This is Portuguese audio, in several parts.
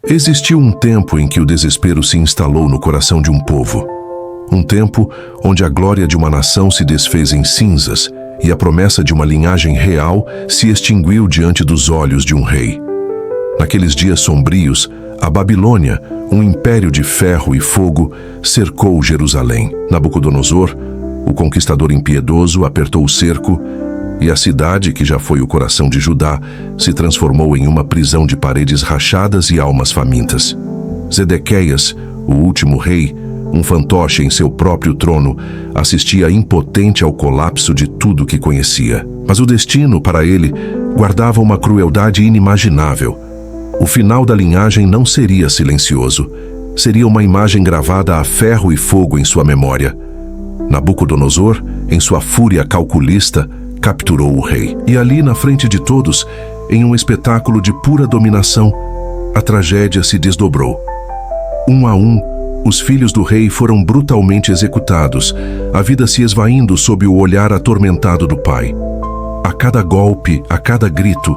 Existiu um tempo em que o desespero se instalou no coração de um povo. Um tempo onde a glória de uma nação se desfez em cinzas e a promessa de uma linhagem real se extinguiu diante dos olhos de um rei. Naqueles dias sombrios, a Babilônia, um império de ferro e fogo, cercou Jerusalém. Nabucodonosor, o conquistador impiedoso, apertou o cerco e a cidade, que já foi o coração de Judá, se transformou em uma prisão de paredes rachadas e almas famintas. Zedequias, o último rei, um fantoche em seu próprio trono, assistia impotente ao colapso de tudo que conhecia. Mas o destino, para ele, guardava uma crueldade inimaginável. O final da linhagem não seria silencioso. Seria uma imagem gravada a ferro e fogo em sua memória. Nabucodonosor, em sua fúria calculista, capturou o rei. E ali, na frente de todos, em um espetáculo de pura dominação, a tragédia se desdobrou. Um a um, os filhos do rei foram brutalmente executados, a vida se esvaindo sob o olhar atormentado do pai. A cada golpe, a cada grito,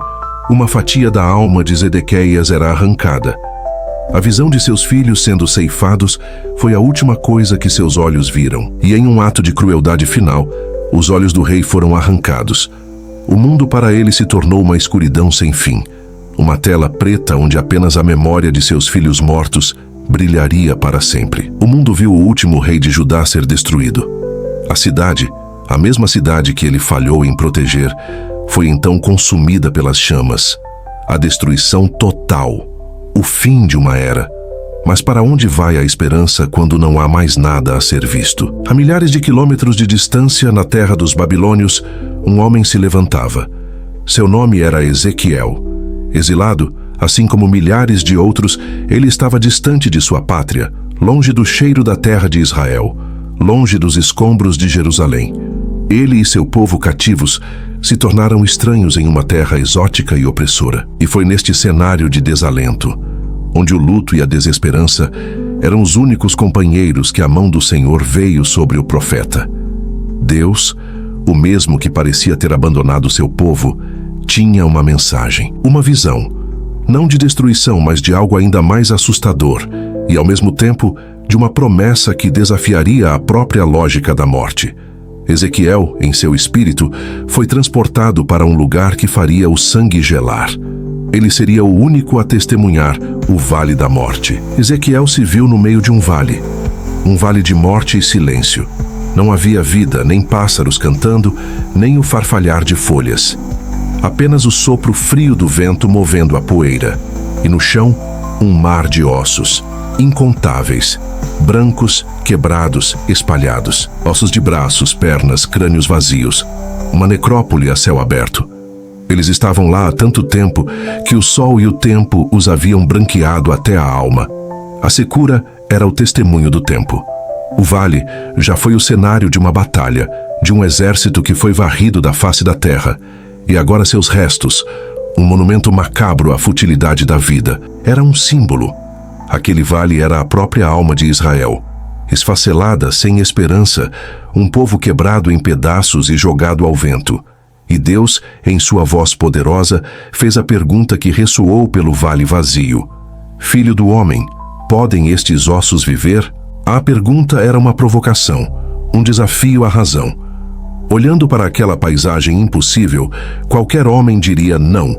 uma fatia da alma de Zedequias era arrancada. A visão de seus filhos sendo ceifados foi a última coisa que seus olhos viram. E em um ato de crueldade final, os olhos do rei foram arrancados. O mundo para ele se tornou uma escuridão sem fim. Uma tela preta onde apenas a memória de seus filhos mortos brilharia para sempre. O mundo viu o último rei de Judá ser destruído. A cidade, a mesma cidade que ele falhou em proteger, foi então consumida pelas chamas. A destruição total. O fim de uma era. Mas para onde vai a esperança quando não há mais nada a ser visto? A milhares de quilômetros de distância, na terra dos babilônios, um homem se levantava. Seu nome era Ezequiel. Exilado, assim como milhares de outros, ele estava distante de sua pátria, longe do cheiro da terra de Israel, longe dos escombros de Jerusalém. Ele e seu povo cativos se tornaram estranhos em uma terra exótica e opressora. E foi neste cenário de desalento, onde o luto e a desesperança eram os únicos companheiros, que a mão do Senhor veio sobre o profeta. Deus, o mesmo que parecia ter abandonado seu povo, tinha uma mensagem, uma visão, não de destruição, mas de algo ainda mais assustador e, ao mesmo tempo, de uma promessa que desafiaria a própria lógica da morte. Ezequiel, em seu espírito, foi transportado para um lugar que faria o sangue gelar. Ele seria o único a testemunhar o Vale da Morte. Ezequiel se viu no meio de um vale de morte e silêncio. Não havia vida, nem pássaros cantando, nem o farfalhar de folhas. Apenas o sopro frio do vento movendo a poeira. E no chão, um mar de ossos, incontáveis, brancos, quebrados, espalhados. Ossos de braços, pernas, crânios vazios. Uma necrópole a céu aberto. Eles estavam lá há tanto tempo que o sol e o tempo os haviam branqueado até a alma. A secura era o testemunho do tempo. O vale já foi o cenário de uma batalha, de um exército que foi varrido da face da terra. E agora seus restos, um monumento macabro à futilidade da vida, era um símbolo. Aquele vale era a própria alma de Israel. Esfacelada, sem esperança, um povo quebrado em pedaços e jogado ao vento. E Deus, em sua voz poderosa, fez a pergunta que ressoou pelo vale vazio. Filho do homem, podem estes ossos viver? A pergunta era uma provocação, um desafio à razão. Olhando para aquela paisagem impossível, qualquer homem diria não.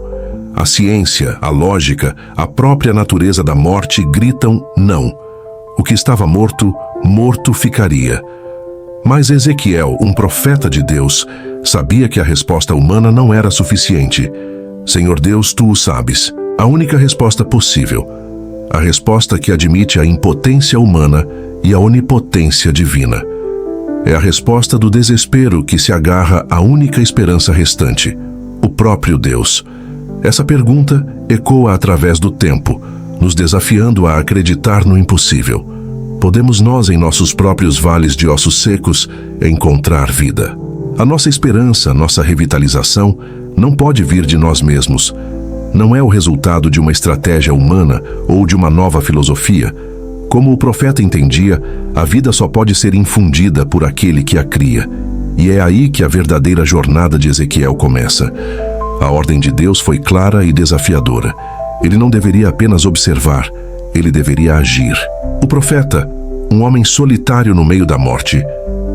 A ciência, a lógica, a própria natureza da morte gritam não. O que estava morto, morto ficaria. Mas Ezequiel, um profeta de Deus, sabia que a resposta humana não era suficiente. Senhor Deus, tu o sabes. A única resposta possível. A resposta que admite a impotência humana e a onipotência divina. É a resposta do desespero que se agarra à única esperança restante, o próprio Deus. Essa pergunta ecoa através do tempo, nos desafiando a acreditar no impossível. Podemos nós, em nossos próprios vales de ossos secos, encontrar vida? A nossa esperança, nossa revitalização, não pode vir de nós mesmos. Não é o resultado de uma estratégia humana ou de uma nova filosofia. Como o profeta entendia, a vida só pode ser infundida por aquele que a cria. E é aí que a verdadeira jornada de Ezequiel começa. A ordem de Deus foi clara e desafiadora. Ele não deveria apenas observar, ele deveria agir. O profeta, um homem solitário no meio da morte,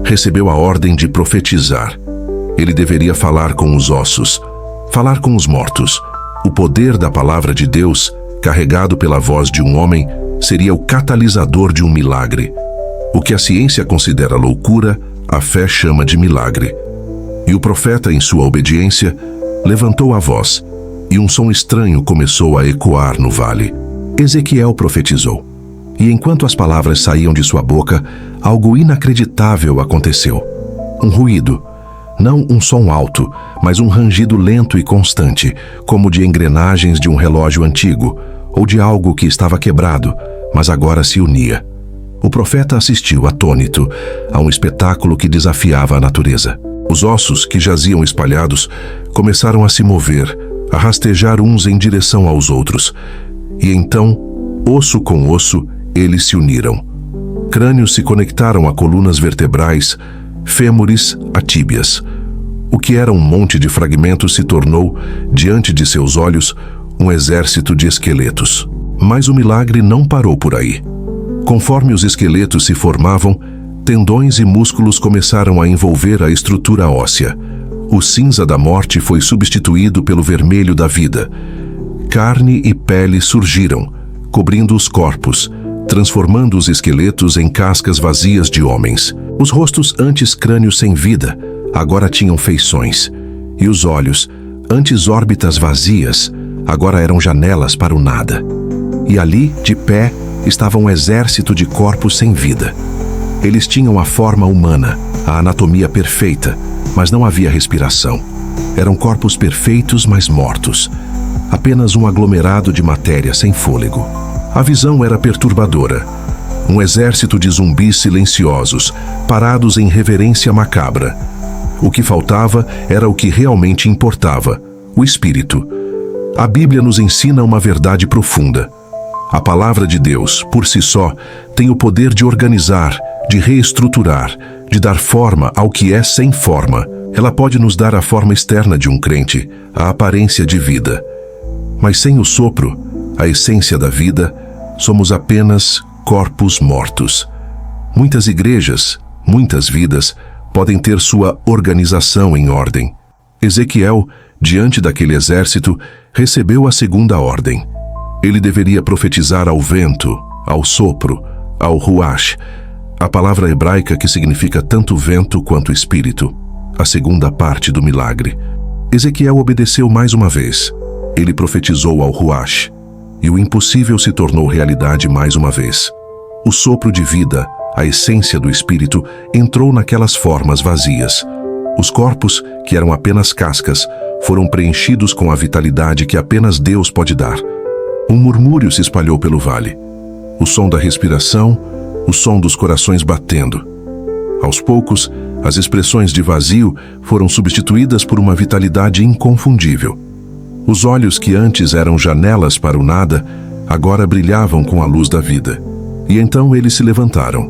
recebeu a ordem de profetizar. Ele deveria falar com os ossos, falar com os mortos. O poder da palavra de Deus, carregado pela voz de um homem, seria o catalisador de um milagre. O que a ciência considera loucura, a fé chama de milagre. E o profeta, em sua obediência, levantou a voz, e um som estranho começou a ecoar no vale. Ezequiel profetizou. E enquanto as palavras saíam de sua boca, algo inacreditável aconteceu. Um ruído. Não um som alto, mas um rangido lento e constante, como de engrenagens de um relógio antigo, ou de algo que estava quebrado, mas agora se unia. O profeta assistiu, atônito, a um espetáculo que desafiava a natureza. Os ossos que jaziam espalhados começaram a se mover, a rastejar uns em direção aos outros. E então, osso com osso, eles se uniram. Crânios se conectaram a colunas vertebrais, fêmures a tíbias. O que era um monte de fragmentos se tornou, diante de seus olhos, um exército de esqueletos. Mas o milagre não parou por aí. Conforme os esqueletos se formavam, tendões e músculos começaram a envolver a estrutura óssea. O cinza da morte foi substituído pelo vermelho da vida. Carne e pele surgiram, cobrindo os corpos, transformando os esqueletos em cascas vazias de homens. Os rostos, antes crânios sem vida, agora tinham feições. E os olhos, antes órbitas vazias, agora eram janelas para o nada. E ali, de pé, estava um exército de corpos sem vida. Eles tinham a forma humana, a anatomia perfeita, mas não havia respiração. Eram corpos perfeitos, mas mortos. Apenas um aglomerado de matéria sem fôlego. A visão era perturbadora. Um exército de zumbis silenciosos, parados em reverência macabra. O que faltava era o que realmente importava: o espírito. A Bíblia nos ensina uma verdade profunda. A palavra de Deus, por si só, tem o poder de organizar, de reestruturar, de dar forma ao que é sem forma. Ela pode nos dar a forma externa de um crente, a aparência de vida. Mas sem o sopro, a essência da vida, somos apenas corpos mortos. Muitas igrejas, muitas vidas, podem ter sua organização em ordem. Ezequiel, diante daquele exército, recebeu a segunda ordem. Ele deveria profetizar ao vento, ao sopro, ao ruach, a palavra hebraica que significa tanto vento quanto espírito, a segunda parte do milagre. Ezequiel obedeceu mais uma vez. Ele profetizou ao ruach, e o impossível se tornou realidade mais uma vez. O sopro de vida, a essência do espírito, entrou naquelas formas vazias. Os corpos, que eram apenas cascas, foram preenchidos com a vitalidade que apenas Deus pode dar. Um murmúrio se espalhou pelo vale. O som da respiração, o som dos corações batendo. Aos poucos, as expressões de vazio foram substituídas por uma vitalidade inconfundível. Os olhos que antes eram janelas para o nada, agora brilhavam com a luz da vida. E então eles se levantaram.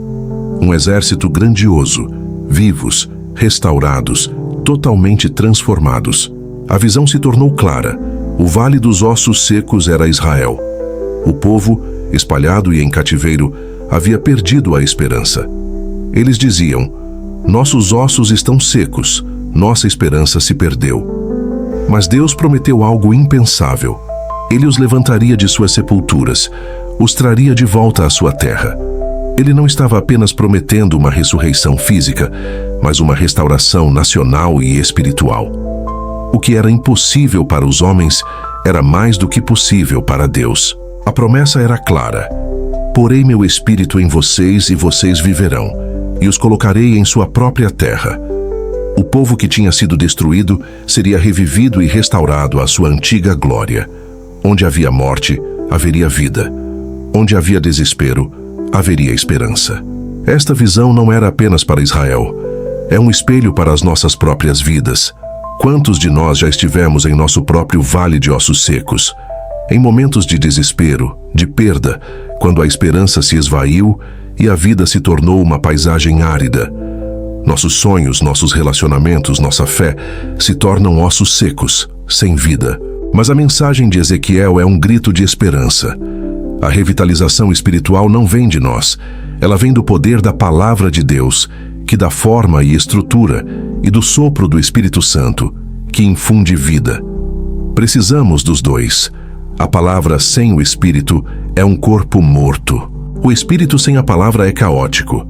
Um exército grandioso, vivos, restaurados, totalmente transformados. A visão se tornou clara. O vale dos ossos secos era Israel. O povo, espalhado e em cativeiro, havia perdido a esperança. Eles diziam: nossos ossos estão secos, nossa esperança se perdeu. Mas Deus prometeu algo impensável. Ele os levantaria de suas sepulturas, os traria de volta à sua terra. Ele não estava apenas prometendo uma ressurreição física, mas uma restauração nacional e espiritual. O que era impossível para os homens era mais do que possível para Deus. A promessa era clara: porei meu espírito em vocês e vocês viverão, e os colocarei em sua própria terra. O povo que tinha sido destruído seria revivido e restaurado à sua antiga glória. Onde havia morte, haveria vida. Onde havia desespero, haveria esperança. Esta visão não era apenas para Israel. É um espelho para as nossas próprias vidas. Quantos de nós já estivemos em nosso próprio vale de ossos secos? Em momentos de desespero, de perda, quando a esperança se esvaiu e a vida se tornou uma paisagem árida. Nossos sonhos, nossos relacionamentos, nossa fé se tornam ossos secos, sem vida. Mas a mensagem de Ezequiel é um grito de esperança. A revitalização espiritual não vem de nós, ela vem do poder da palavra de Deus, que dá forma e estrutura, e do sopro do Espírito Santo, que infunde vida. Precisamos dos dois. A palavra sem o Espírito é um corpo morto. O Espírito sem a palavra é caótico.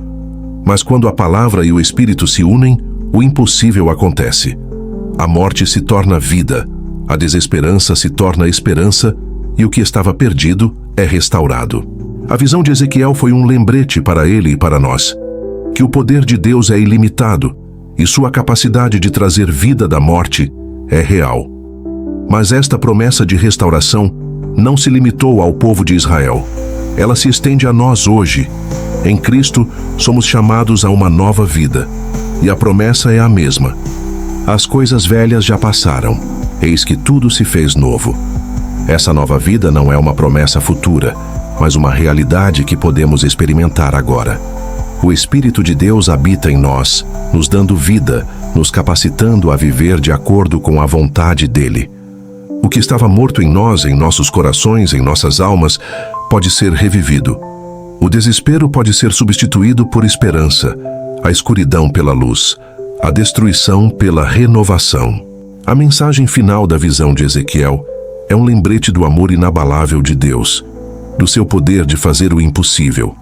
Mas quando a palavra e o Espírito se unem, o impossível acontece. A morte se torna vida, a desesperança se torna esperança, e o que estava perdido é restaurado. A visão de Ezequiel foi um lembrete para ele e para nós, que o poder de Deus é ilimitado e sua capacidade de trazer vida da morte é real. Mas esta promessa de restauração não se limitou ao povo de Israel. Ela se estende a nós hoje. Em Cristo, somos chamados a uma nova vida, e a promessa é a mesma. As coisas velhas já passaram, eis que tudo se fez novo. Essa nova vida não é uma promessa futura, mas uma realidade que podemos experimentar agora. O Espírito de Deus habita em nós, nos dando vida, nos capacitando a viver de acordo com a vontade dele. O que estava morto em nós, em nossos corações, em nossas almas, pode ser revivido. O desespero pode ser substituído por esperança, a escuridão pela luz, a destruição pela renovação. A mensagem final da visão de Ezequiel é um lembrete do amor inabalável de Deus, do seu poder de fazer o impossível,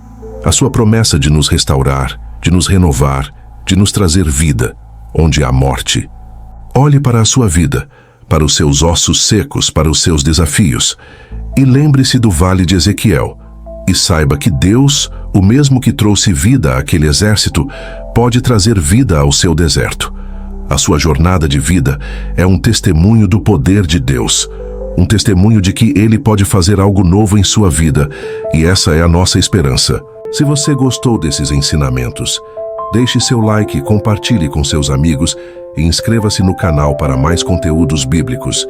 a sua promessa de nos restaurar, de nos renovar, de nos trazer vida, onde há morte. Olhe para a sua vida, para os seus ossos secos, para os seus desafios, e lembre-se do vale de Ezequiel, e saiba que Deus, o mesmo que trouxe vida àquele exército, pode trazer vida ao seu deserto. A sua jornada de vida é um testemunho do poder de Deus, um testemunho de que Ele pode fazer algo novo em sua vida, e essa é a nossa esperança. Se você gostou desses ensinamentos, deixe seu like, compartilhe com seus amigos e inscreva-se no canal para mais conteúdos bíblicos.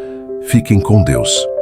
Fiquem com Deus.